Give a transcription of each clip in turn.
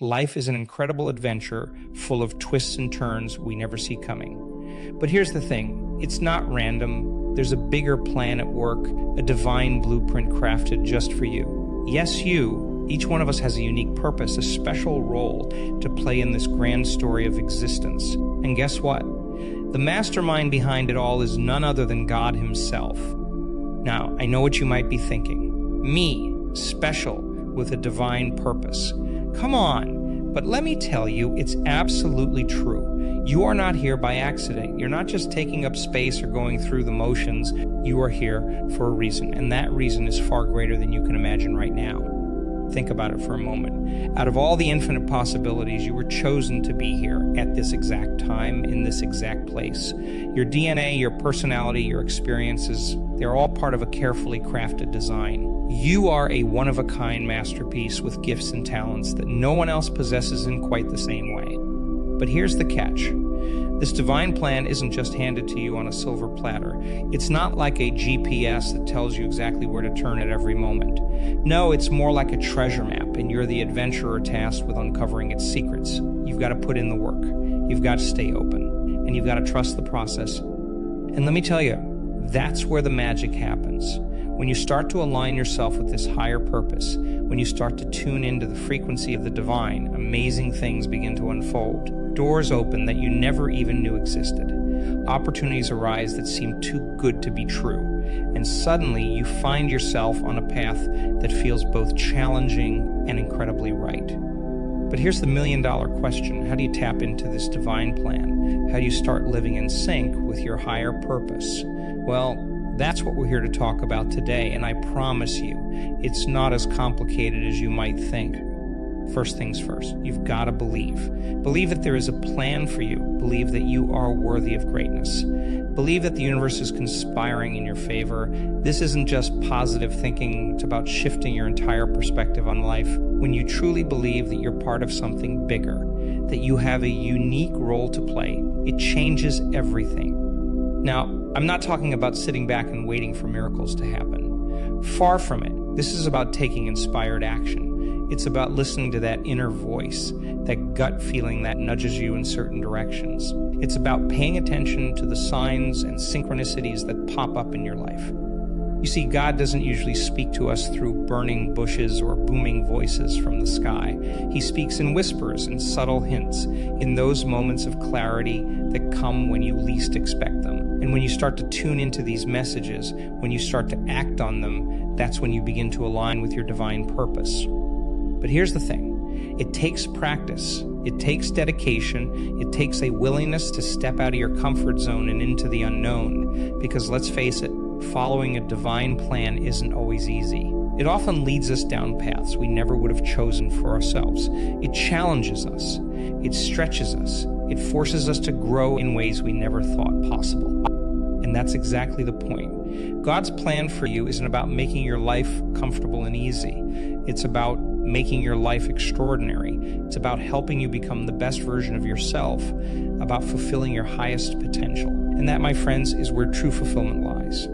Life is an incredible adventure full of twists and turns we never see coming. But here's the thing, it's not random. There's a bigger plan at work, a divine blueprint crafted just for you. Yes, you, each one of us has a unique purpose, a special role to play in this grand story of existence. And guess what? The mastermind behind it all is none other than God himself. Now, I know what you might be thinking. Me, special, with a divine purpose. Come on, but let me tell you, it's absolutely true. You are not here by accident. You're not just taking up space or going through the motions. You are here for a reason, and that reason is far greater than you can imagine right now. Think about it for a moment. Out of all the infinite possibilities, you were chosen to be here at this exact time, in this exact place. Your DNA, your personality, your experiences, they're all part of a carefully crafted design. You are a one-of-a-kind masterpiece with gifts and talents that no one else possesses in quite the same way. But here's the catch. This divine plan isn't just handed to you on a silver platter. It's not like a GPS that tells you exactly where to turn at every moment. No, it's more like a treasure map, and you're the adventurer tasked with uncovering its secrets. You've got to put in the work. You've got to stay open, and you've got to trust the process. And let me tell you, that's where the magic happens. When you start to align yourself with this higher purpose, when you start to tune into the frequency of the divine, amazing things begin to unfold. Doors open that you never even knew existed. Opportunities arise that seem too good to be true. And suddenly you find yourself on a path that feels both challenging and incredibly right. But here's the million-dollar question. How do you tap into this divine plan? How do you start living in sync with your higher purpose? Well, that's what we're here to talk about today, and I promise you, it's not as complicated as you might think. First things first, you've got to believe. Believe that there is a plan for you. Believe that you are worthy of greatness. Believe that the universe is conspiring in your favor. This isn't just positive thinking, it's about shifting your entire perspective on life. When you truly believe that you're part of something bigger, that you have a unique role to play, it changes everything. Now, I'm not talking about sitting back and waiting for miracles to happen. Far from it. This is about taking inspired action. It's about listening to that inner voice, that gut feeling that nudges you in certain directions. It's about paying attention to the signs and synchronicities that pop up in your life. You see, God doesn't usually speak to us through burning bushes or booming voices from the sky. He speaks in whispers and subtle hints, in those moments of clarity that come when you least expect them. And when you start to tune into these messages, when you start to act on them, that's when you begin to align with your divine purpose. But here's the thing. It takes practice. It takes dedication. It takes a willingness to step out of your comfort zone and into the unknown. Because let's face it, following a divine plan isn't always easy. It often leads us down paths we never would have chosen for ourselves. It challenges us. It stretches us. It forces us to grow in ways we never thought possible. And that's exactly the point. God's plan for you isn't about making your life comfortable and easy. It's about making your life extraordinary. It's about helping you become the best version of yourself, about fulfilling your highest potential. And that, my friends, is where true fulfillment lies.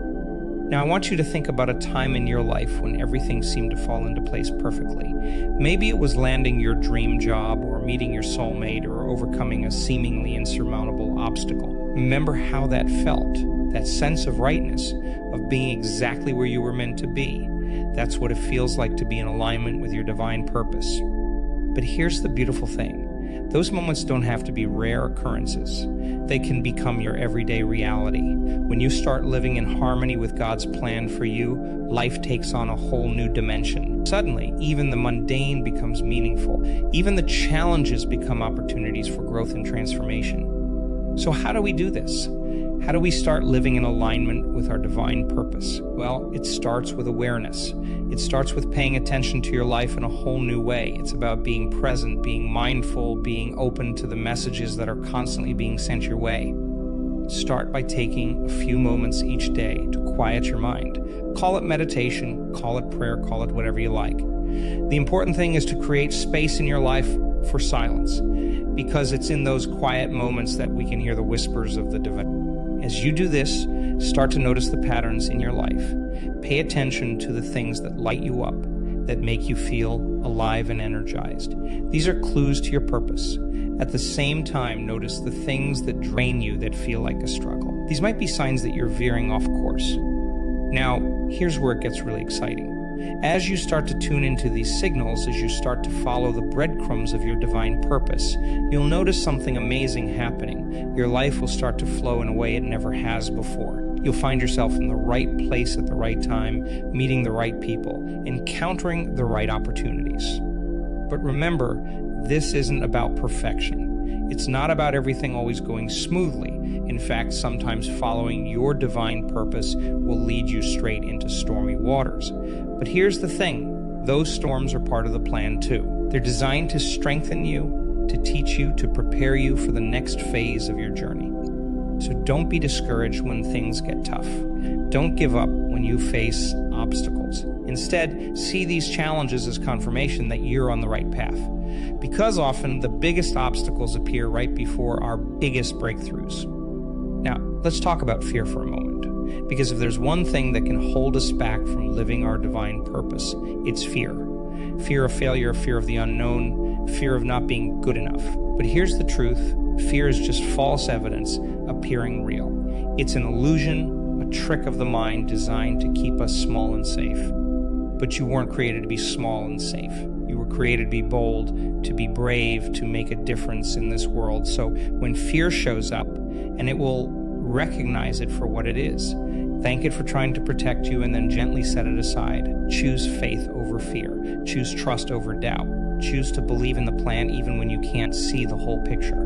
Now, I want you to think about a time in your life when everything seemed to fall into place perfectly. Maybe it was landing your dream job, or meeting your soulmate, or overcoming a seemingly insurmountable obstacle. Remember how that felt, that sense of rightness, of being exactly where you were meant to be. That's what it feels like to be in alignment with your divine purpose. But here's the beautiful thing. Those moments don't have to be rare occurrences. They can become your everyday reality. When you start living in harmony with God's plan for you, life takes on a whole new dimension. Suddenly, even the mundane becomes meaningful. Even the challenges become opportunities for growth and transformation. So how do we do this? How do we start living in alignment with our divine purpose? Well, it starts with awareness. It starts with paying attention to your life in a whole new way. It's about being present, being mindful, being open to the messages that are constantly being sent your way. Start by taking a few moments each day to quiet your mind. Call it meditation, call it prayer, call it whatever you like. The important thing is to create space in your life for silence, because it's in those quiet moments that we can hear the whispers of the divine. As you do this, start to notice the patterns in your life. Pay attention to the things that light you up, that make you feel alive and energized. These are clues to your purpose. At the same time, notice the things that drain you that feel like a struggle. These might be signs that you're veering off course. Now, here's where it gets really exciting. As you start to tune into these signals, as you start to follow the breadcrumbs of your divine purpose, you'll notice something amazing happening. Your life will start to flow in a way it never has before. You'll find yourself in the right place at the right time, meeting the right people, encountering the right opportunities. But remember, this isn't about perfection. It's not about everything always going smoothly. In fact, sometimes following your divine purpose will lead you straight into stormy waters. But here's the thing, those storms are part of the plan too. They're designed to strengthen you, to teach you, to prepare you for the next phase of your journey. So don't be discouraged when things get tough. Don't give up when you face obstacles. Instead, see these challenges as confirmation that you're on the right path. Because often the biggest obstacles appear right before our biggest breakthroughs. Now, let's talk about fear for a moment. Because if there's one thing that can hold us back from living our divine purpose, it's fear. Fear of failure, fear of the unknown, fear of not being good enough. But here's the truth. Fear is just false evidence appearing real. It's an illusion, a trick of the mind designed to keep us small and safe. But you weren't created to be small and safe. You were created to be bold, to be brave, to make a difference in this world. So when fear shows up, and it will recognize it for what it is, thank it for trying to protect you, and then gently set it aside. Choose faith over fear. Choose trust over doubt. Choose to believe in the plan even when you can't see the whole picture.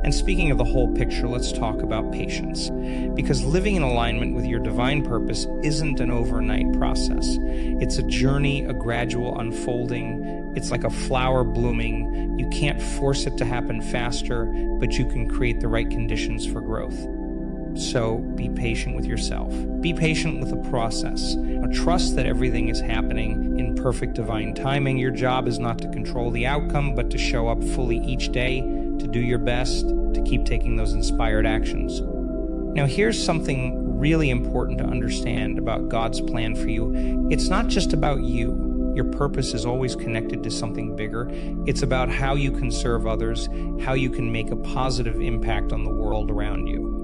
And speaking of the whole picture, let's talk about patience. Because living in alignment with your divine purpose isn't an overnight process. It's a journey, a gradual unfolding. It's like a flower blooming. You can't force it to happen faster, but you can create the right conditions for growth. So be patient with yourself. Be patient with the process. Now, trust that everything is happening in perfect divine timing. Your job is not to control the outcome, but to show up fully each day, to do your best, to keep taking those inspired actions. Now, here's something really important to understand about God's plan for you. It's not just about you. Your purpose is always connected to something bigger. It's about how you can serve others, how you can make a positive impact on the world around you.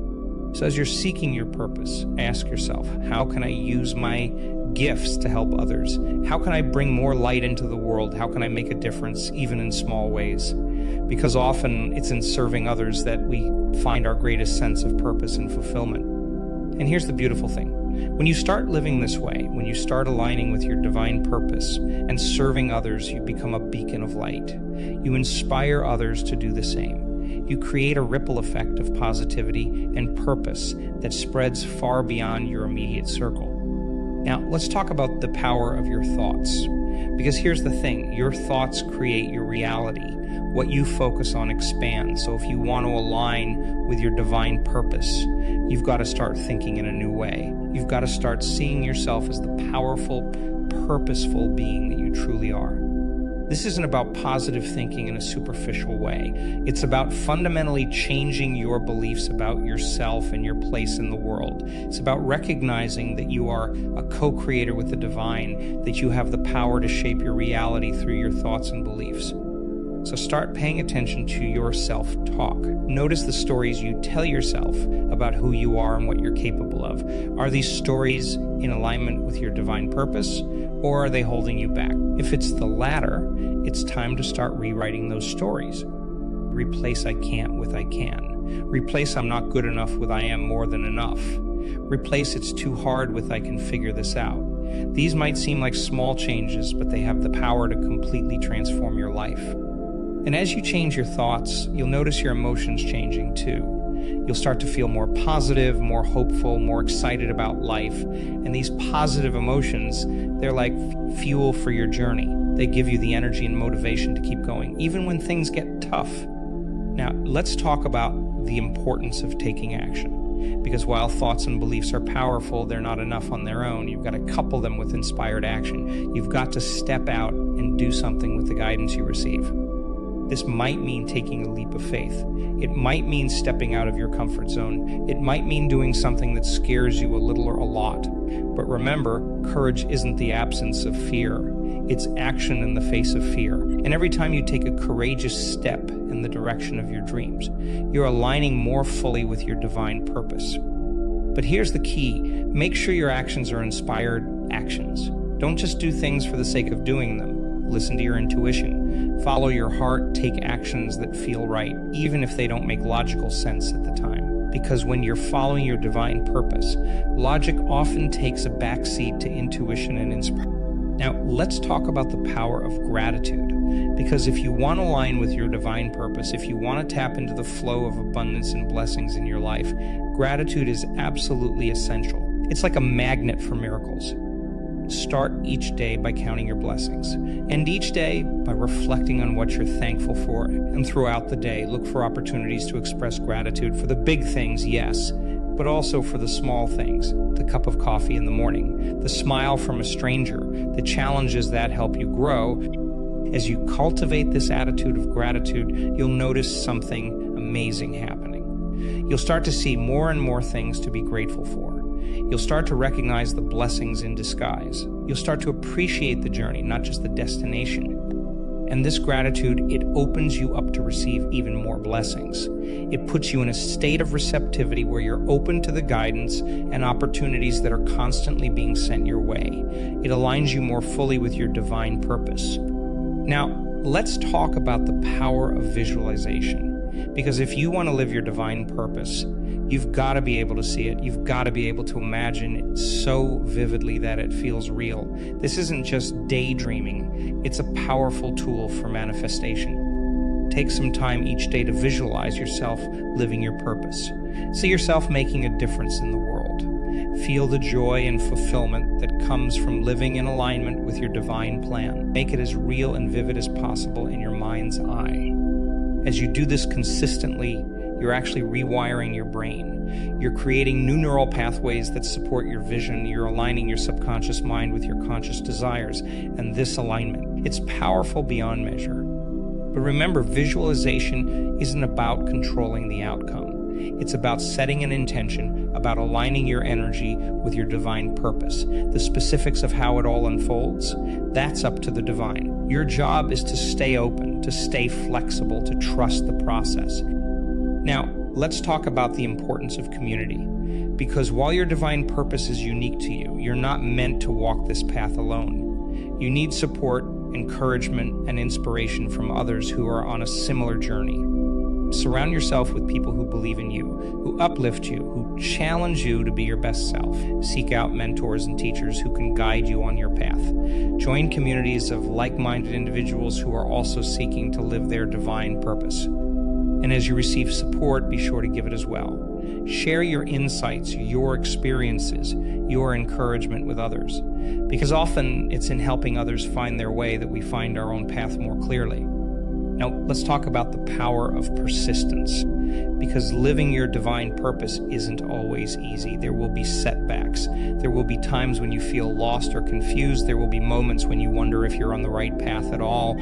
So as you're seeking your purpose, ask yourself, how can I use my gifts to help others? How can I bring more light into the world? How can I make a difference, even in small ways? Because often it's in serving others that we find our greatest sense of purpose and fulfillment. And here's the beautiful thing. When you start living this way, when you start aligning with your divine purpose and serving others, you become a beacon of light. You inspire others to do the same. You create a ripple effect of positivity and purpose that spreads far beyond your immediate circle. Now, let's talk about the power of your thoughts. Because here's the thing, your thoughts create your reality. What you focus on expands. So if you want to align with your divine purpose, you've got to start thinking in a new way. You've got to start seeing yourself as the powerful, purposeful being that you truly are. This isn't about positive thinking in a superficial way. It's about fundamentally changing your beliefs about yourself and your place in the world. It's about recognizing that you are a co-creator with the divine, that you have the power to shape your reality through your thoughts and beliefs. So start paying attention to your self-talk. Notice the stories you tell yourself about who you are and what you're capable of. Are these stories in alignment with your divine purpose, or are they holding you back? If it's the latter, it's time to start rewriting those stories. Replace I can't with I can. Replace I'm not good enough with I am more than enough. Replace it's too hard with I can figure this out. These might seem like small changes, but they have the power to completely transform your life. And as you change your thoughts, you'll notice your emotions changing too. You'll start to feel more positive, more hopeful, more excited about life. And these positive emotions, they're like fuel for your journey. They give you the energy and motivation to keep going, even when things get tough. Now, let's talk about the importance of taking action. Because while thoughts and beliefs are powerful, they're not enough on their own. You've got to couple them with inspired action. You've got to step out and do something with the guidance you receive. This might mean taking a leap of faith. It might mean stepping out of your comfort zone. It might mean doing something that scares you a little or a lot. But remember, courage isn't the absence of fear. It's action in the face of fear. And every time you take a courageous step in the direction of your dreams, you're aligning more fully with your divine purpose. But here's the key. Make sure your actions are inspired actions. Don't just do things for the sake of doing them. Listen to your intuition. Follow your heart. Take actions that feel right, even if they don't make logical sense at the time. Because when you're following your divine purpose, logic often takes a backseat to intuition and inspiration. Now, let's talk about the power of gratitude. Because if you want to align with your divine purpose, if you want to tap into the flow of abundance and blessings in your life, gratitude is absolutely essential. It's like a magnet for miracles. Start each day by counting your blessings. End each day by reflecting on what you're thankful for. And throughout the day, look for opportunities to express gratitude for the big things, yes, but also for the small things. The cup of coffee in the morning, the smile from a stranger, the challenges that help you grow. As you cultivate this attitude of gratitude, you'll notice something amazing happening. You'll start to see more and more things to be grateful for. You'll start to recognize the blessings in disguise. You'll start to appreciate the journey, not just the destination. And this gratitude, it opens you up to receive even more blessings. It puts you in a state of receptivity where you're open to the guidance and opportunities that are constantly being sent your way. It aligns you more fully with your divine purpose. Now, let's talk about the power of visualization. Because if you want to live your divine purpose, you've got to be able to see it. You've got to be able to imagine it so vividly that it feels real. This isn't just daydreaming. It's a powerful tool for manifestation. Take some time each day to visualize yourself living your purpose. See yourself making a difference in the world. Feel the joy and fulfillment that comes from living in alignment with your divine plan. Make it as real and vivid as possible in your mind's eye. As you do this consistently, you're actually rewiring your brain. You're creating new neural pathways that support your vision. You're aligning your subconscious mind with your conscious desires. And this alignment, it's powerful beyond measure. But remember, visualization isn't about controlling the outcome. It's about setting an intention, about aligning your energy with your divine purpose. The specifics of how it all unfolds, that's up to the divine. Your job is to stay open, to stay flexible, to trust the process. Now, let's talk about the importance of community. Because while your divine purpose is unique to you, you're not meant to walk this path alone. You need support, encouragement, and inspiration from others who are on a similar journey. Surround yourself with people who believe in you, who uplift you, who challenge you to be your best self. Seek out mentors and teachers who can guide you on your path. Join communities of like-minded individuals who are also seeking to live their divine purpose. And as you receive support, be sure to give it as well. Share your insights, your experiences, your encouragement with others. Because often it's in helping others find their way that we find our own path more clearly. Now, let's talk about the power of persistence. Because living your divine purpose isn't always easy. There will be setbacks. There will be times when you feel lost or confused. There will be moments when you wonder if you're on the right path at all.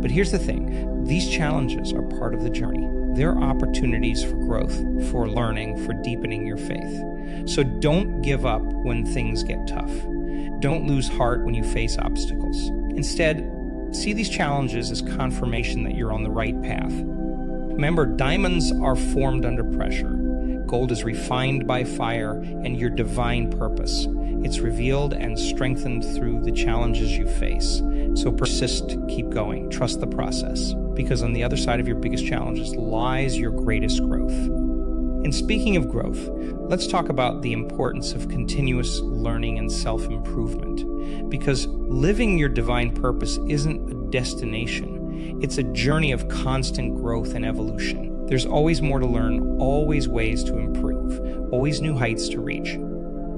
But here's the thing. These challenges are part of the journey. They're opportunities for growth, for learning, for deepening your faith. So don't give up when things get tough. Don't lose heart when you face obstacles. Instead, see these challenges as confirmation that you're on the right path. Remember, diamonds are formed under pressure. Gold is refined by fire, and your divine purpose, it's revealed and strengthened through the challenges you face. So persist, keep going, trust the process, because on the other side of your biggest challenges lies your greatest growth. And speaking of growth, let's talk about the importance of continuous learning and self-improvement. Because living your divine purpose isn't a destination. It's a journey of constant growth and evolution. There's always more to learn, always ways to improve, always new heights to reach.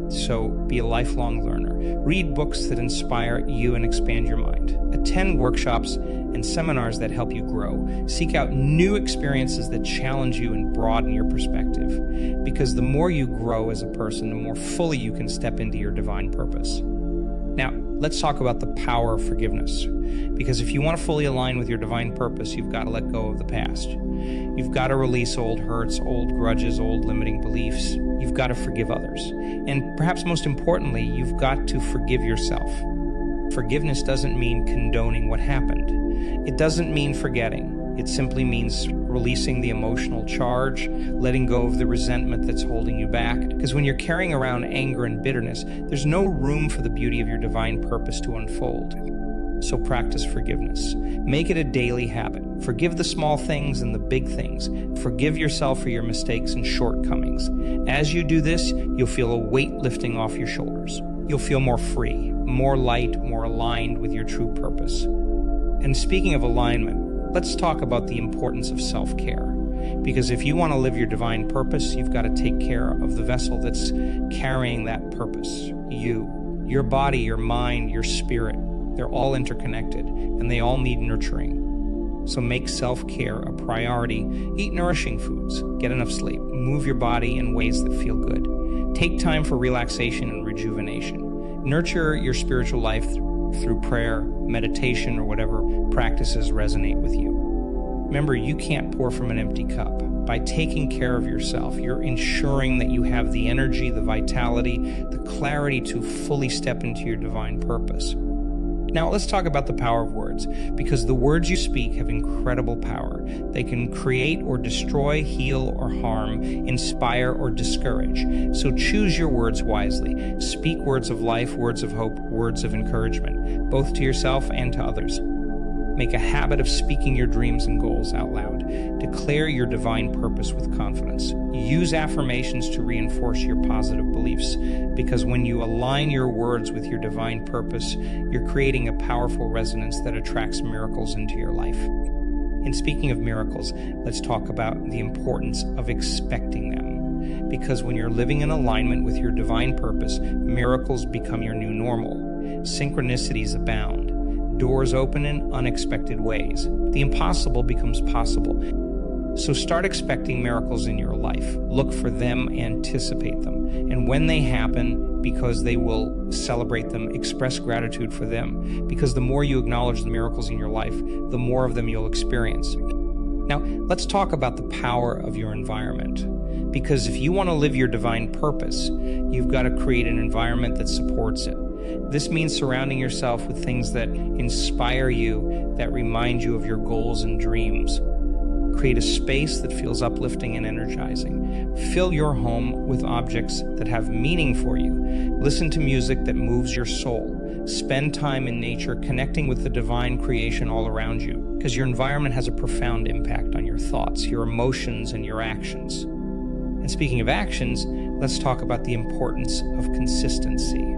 So be a lifelong learner. Read books that inspire you and expand your mind. Attend workshops and seminars that help you grow. Seek out new experiences that challenge you and broaden your perspective. Because the more you grow as a person, the more fully you can step into your divine purpose. Now, let's talk about the power of forgiveness. Because if you want to fully align with your divine purpose, you've got to let go of the past. You've got to release old hurts, old grudges, old limiting beliefs. You've got to forgive others. And perhaps most importantly, you've got to forgive yourself. Forgiveness doesn't mean condoning what happened. It doesn't mean forgetting. It simply means releasing the emotional charge, letting go of the resentment that's holding you back. Because when you're carrying around anger and bitterness, there's no room for the beauty of your divine purpose to unfold. So practice forgiveness. Make it a daily habit. Forgive the small things and the big things. Forgive yourself for your mistakes and shortcomings. As you do this, you'll feel a weight lifting off your shoulders. You'll feel more free, more light, more aligned with your true purpose. And speaking of alignment, let's talk about the importance of self-care. Because if you want to live your divine purpose, you've got to take care of the vessel that's carrying that purpose. You, your body, your mind, your spirit. They're all interconnected, and they all need nurturing. So make self-care a priority. Eat nourishing foods, get enough sleep, move your body in ways that feel good. Take time for relaxation and rejuvenation. Nurture your spiritual life through prayer, meditation, or whatever practices resonate with you. Remember, you can't pour from an empty cup. By taking care of yourself, you're ensuring that you have the energy, the vitality, the clarity to fully step into your divine purpose. Now, let's talk about the power of words, because the words you speak have incredible power. They can create or destroy, heal or harm, inspire or discourage. So choose your words wisely. Speak words of life, words of hope, words of encouragement, both to yourself and to others. Make a habit of speaking your dreams and goals out loud. Declare your divine purpose with confidence. Use affirmations to reinforce your positive beliefs, because when you align your words with your divine purpose, you're creating a powerful resonance that attracts miracles into your life. And speaking of miracles, let's talk about the importance of expecting them. Because when you're living in alignment with your divine purpose, miracles become your new normal. Synchronicities abound. Doors open in unexpected ways. The impossible becomes possible. So start expecting miracles in your life. Look for them, anticipate them. And when they happen, because they will celebrate them, express gratitude for them. Because the more you acknowledge the miracles in your life, the more of them you'll experience. Now, let's talk about the power of your environment. Because if you want to live your divine purpose, you've got to create an environment that supports it. This means surrounding yourself with things that inspire you, that remind you of your goals and dreams. Create a space that feels uplifting and energizing. Fill your home with objects that have meaning for you. Listen to music that moves your soul. Spend time in nature, connecting with the divine creation all around you, because your environment has a profound impact on your thoughts, your emotions, and your actions. And speaking of actions, let's talk about the importance of consistency.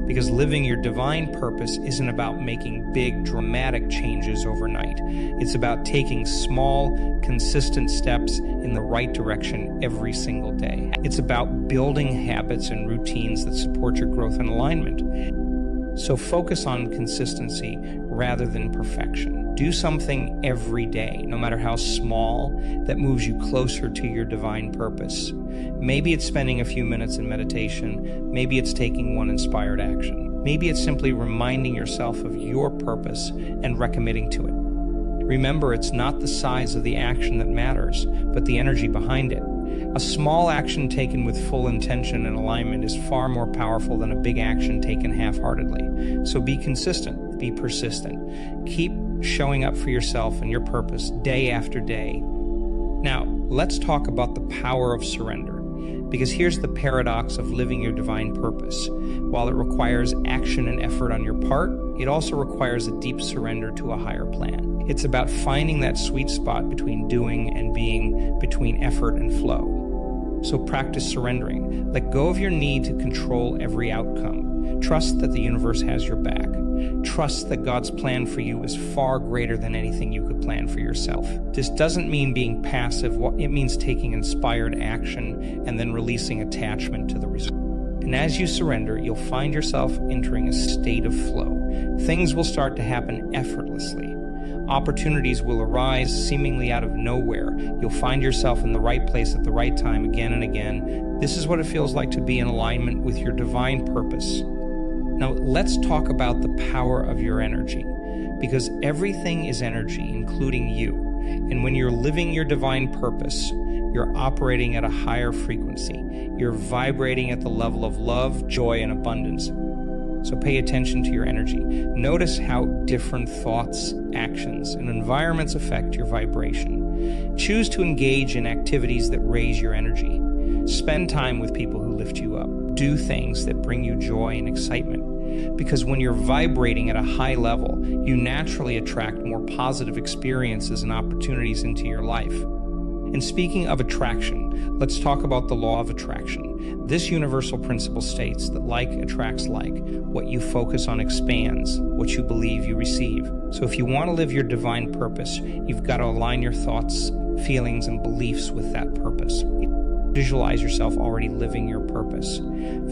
Because living your divine purpose isn't about making big, dramatic changes overnight. It's about taking small, consistent steps in the right direction every single day. It's about building habits and routines that support your growth and alignment. So focus on consistency rather than perfection. Do something every day, no matter how small, that moves you closer to your divine purpose. Maybe it's spending a few minutes in meditation. Maybe it's taking one inspired action. Maybe it's simply reminding yourself of your purpose and recommitting to it. Remember, it's not the size of the action that matters, but the energy behind it. A small action taken with full intention and alignment is far more powerful than a big action taken half-heartedly. So be consistent, be persistent. Keep showing up for yourself and your purpose day after day. Now, let's talk about the power of surrender. Because here's the paradox of living your divine purpose. While it requires action and effort on your part, it also requires a deep surrender to a higher plan. It's about finding that sweet spot between doing and being, between effort and flow. So practice surrendering. Let go of your need to control every outcome. Trust that the universe has your back. Trust that God's plan for you is far greater than anything you could plan for yourself. This doesn't mean being passive. It means taking inspired action and then releasing attachment to the result. And as you surrender, you'll find yourself entering a state of flow. Things will start to happen effortlessly. Opportunities will arise seemingly out of nowhere. You'll find yourself in the right place at the right time again and again. This is what it feels like to be in alignment with your divine purpose. Now, let's talk about the power of your energy, because everything is energy, including you. And when you're living your divine purpose, you're operating at a higher frequency. You're vibrating at the level of love, joy, and abundance. So pay attention to your energy. Notice how different thoughts, actions, and environments affect your vibration. Choose to engage in activities that raise your energy. Spend time with people who lift you up. Do things that bring you joy and excitement. Because when you're vibrating at a high level, you naturally attract more positive experiences and opportunities into your life. And speaking of attraction, let's talk about the law of attraction. This universal principle states that like attracts like. What you focus on expands. What you believe, you receive. So if you want to live your divine purpose, you've got to align your thoughts, feelings, and beliefs with that purpose. Visualize yourself already living your purpose.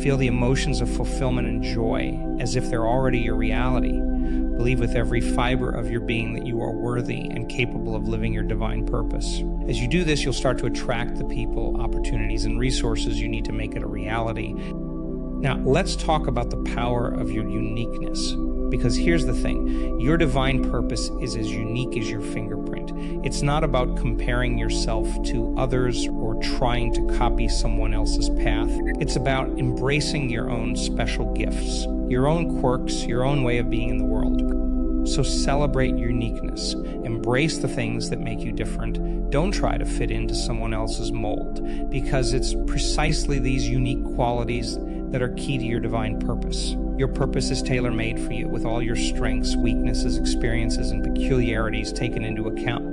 Feel the emotions of fulfillment and joy as if they're already your reality. Believe with every fiber of your being that you are worthy and capable of living your divine purpose. As you do this, you'll start to attract the people, opportunities, and resources you need to make it a reality. Now, let's talk about the power of your uniqueness. Because here's the thing, your divine purpose is as unique as your fingerprint. It's not about comparing yourself to others or trying to copy someone else's path. It's about embracing your own special gifts, your own quirks, your own way of being in the world. So celebrate your uniqueness. Embrace the things that make you different. Don't try to fit into someone else's mold, because it's precisely these unique qualities that are key to your divine purpose. Your purpose is tailor-made for you, with all your strengths, weaknesses, experiences, and peculiarities taken into account.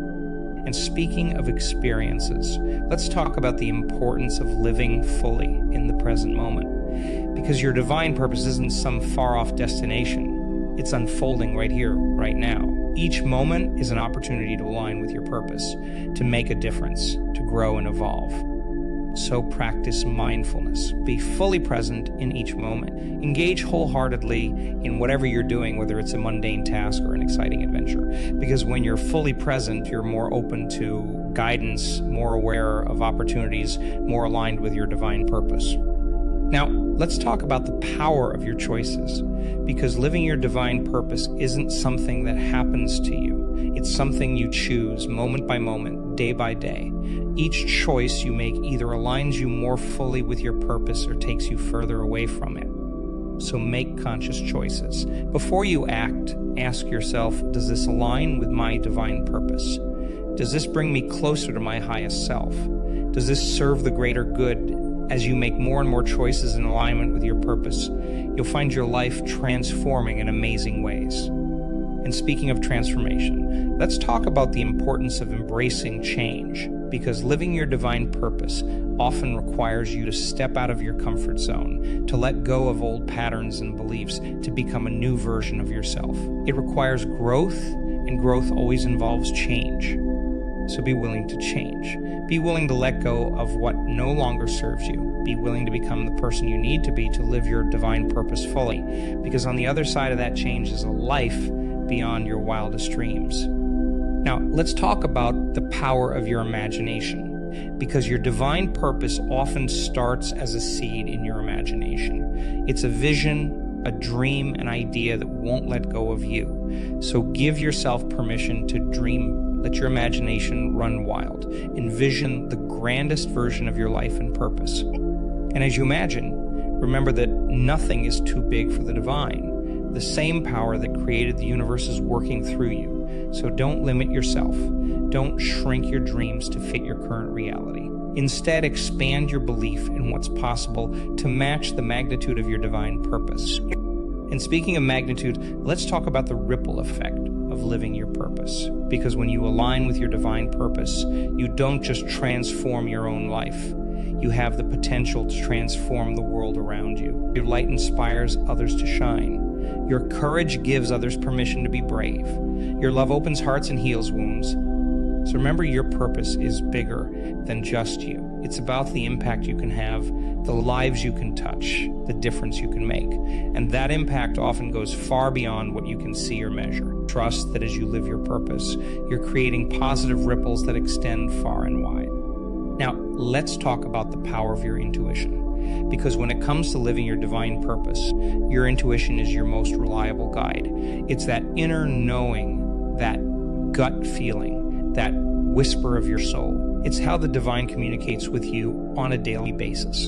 And speaking of experiences, let's talk about the importance of living fully in the present moment. Because your divine purpose isn't some far-off destination. It's unfolding right here, right now. Each moment is an opportunity to align with your purpose, to make a difference, to grow and evolve. So practice mindfulness. Be fully present in each moment. Engage wholeheartedly in whatever you're doing, whether it's a mundane task or an exciting adventure. Because when you're fully present, you're more open to guidance, more aware of opportunities, more aligned with your divine purpose. Now, let's talk about the power of your choices. Because living your divine purpose isn't something that happens to you. It's something you choose moment by moment, day by day. Each choice you make either aligns you more fully with your purpose or takes you further away from it. So make conscious choices. Before you act, ask yourself, does this align with my divine purpose? Does this bring me closer to my highest self? Does this serve the greater good? As you make more and more choices in alignment with your purpose, you'll find your life transforming in amazing ways. And speaking of transformation, let's talk about the importance of embracing change, because living your divine purpose often requires you to step out of your comfort zone, to let go of old patterns and beliefs, to become a new version of yourself. It requires growth, and growth always involves change. So be willing to change. Be willing to let go of what no longer serves you. Be willing to become the person you need to be to live your divine purpose fully, because on the other side of that change is a life beyond your wildest dreams. Now, let's talk about the power of your imagination, because your divine purpose often starts as a seed in your imagination. It's a vision, a dream, an idea that won't let go of you. So give yourself permission to dream. Let your imagination run wild. Envision the grandest version of your life and purpose. And as you imagine, remember that nothing is too big for the divine. The same power that created the universe is working through you. So don't limit yourself. Don't shrink your dreams to fit your current reality. Instead, expand your belief in what's possible to match the magnitude of your divine purpose. And speaking of magnitude, let's talk about the ripple effect of living your purpose. Because when you align with your divine purpose, you don't just transform your own life. You have the potential to transform the world around you. Your light inspires others to shine. Your courage gives others permission to be brave. Your love opens hearts and heals wounds. So remember, your purpose is bigger than just you. It's about the impact you can have, the lives you can touch, the difference you can make. And that impact often goes far beyond what you can see or measure. Trust that as you live your purpose, you're creating positive ripples that extend far and wide. Now, let's talk about the power of your intuition. Because when it comes to living your divine purpose, your intuition is your most reliable guide. It's that inner knowing, that gut feeling, that whisper of your soul. It's how the divine communicates with you on a daily basis.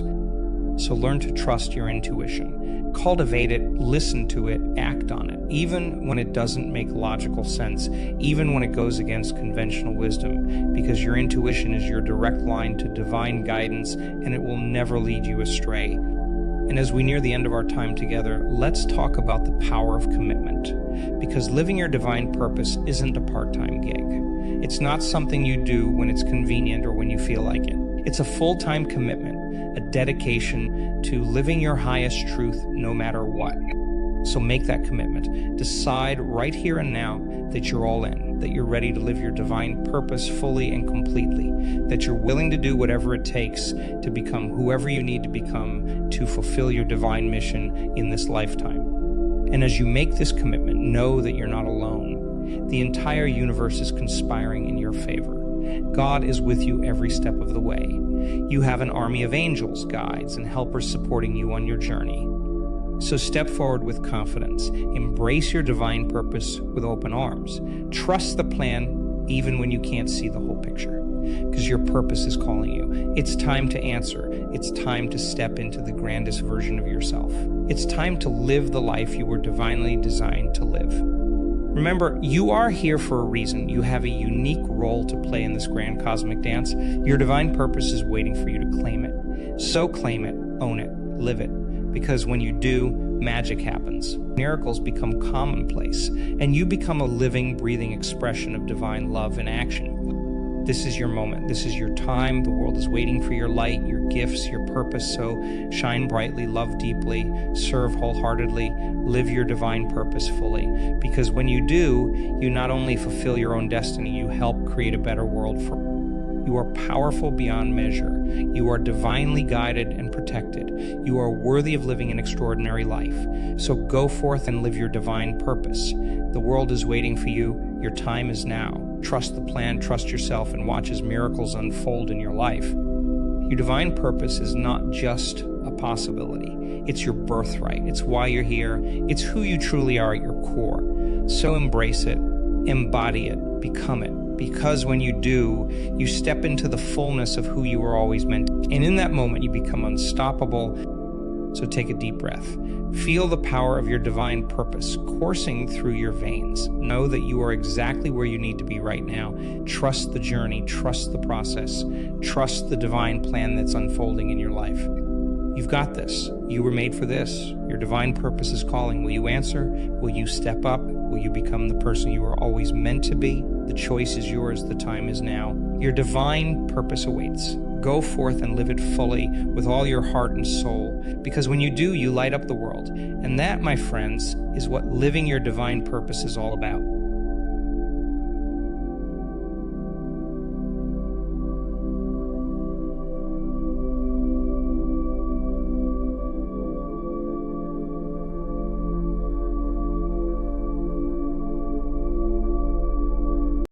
So learn to trust your intuition. Cultivate it, listen to it, act on it, even when it doesn't make logical sense, even when it goes against conventional wisdom, because your intuition is your direct line to divine guidance, and it will never lead you astray. And as we near the end of our time together, let's talk about the power of commitment, because living your divine purpose isn't a part-time gig. It's not something you do when it's convenient or when you feel like it. It's a full-time commitment, a dedication to living your highest truth no matter what. So make that commitment. Decide right here and now that you're all in, that you're ready to live your divine purpose fully and completely, that you're willing to do whatever it takes to become whoever you need to become to fulfill your divine mission in this lifetime. And as you make this commitment, know that you're not alone. The entire universe is conspiring in your favor. God is with you every step of the way. You have an army of angels, guides, and helpers supporting you on your journey. So step forward with confidence. Embrace your divine purpose with open arms. Trust the plan even when you can't see the whole picture, because your purpose is calling you. It's time to answer. It's time to step into the grandest version of yourself. It's time to live the life you were divinely designed to live. Remember, you are here for a reason. You have a unique role to play in this grand cosmic dance. Your divine purpose is waiting for you to claim it. So claim it, own it, live it. Because when you do, magic happens. Miracles become commonplace, and you become a living, breathing expression of divine love in action. This is your moment. This is your time. The world is waiting for your light, your gifts, your purpose. So shine brightly, love deeply, serve wholeheartedly, live your divine purpose fully. Because when you do, you not only fulfill your own destiny, you help create a better world for all. You are powerful beyond measure. You are divinely guided and protected. You are worthy of living an extraordinary life. So go forth and live your divine purpose. The world is waiting for you. Your time is now. Trust the plan, trust yourself, and watch as miracles unfold in your life. Your divine purpose is not just a possibility. It's your birthright. It's why you're here. It's who you truly are at your core. So embrace it, embody it, become it. Because when you do, you step into the fullness of who you were always meant to be. And in that moment, you become unstoppable. So take a deep breath. Feel the power of your divine purpose coursing through your veins. Know that you are exactly where you need to be right now. Trust the journey, trust the process, trust the divine plan that's unfolding in your life. You've got this. You were made for this. Your divine purpose is calling. Will you answer? Will you step up? Will you become the person you were always meant to be? The choice is yours. The time is now. Your divine purpose awaits. Go forth and live it fully with all your heart and soul, because when you do, you light up the world. And that, my friends, is what living your divine purpose is all about.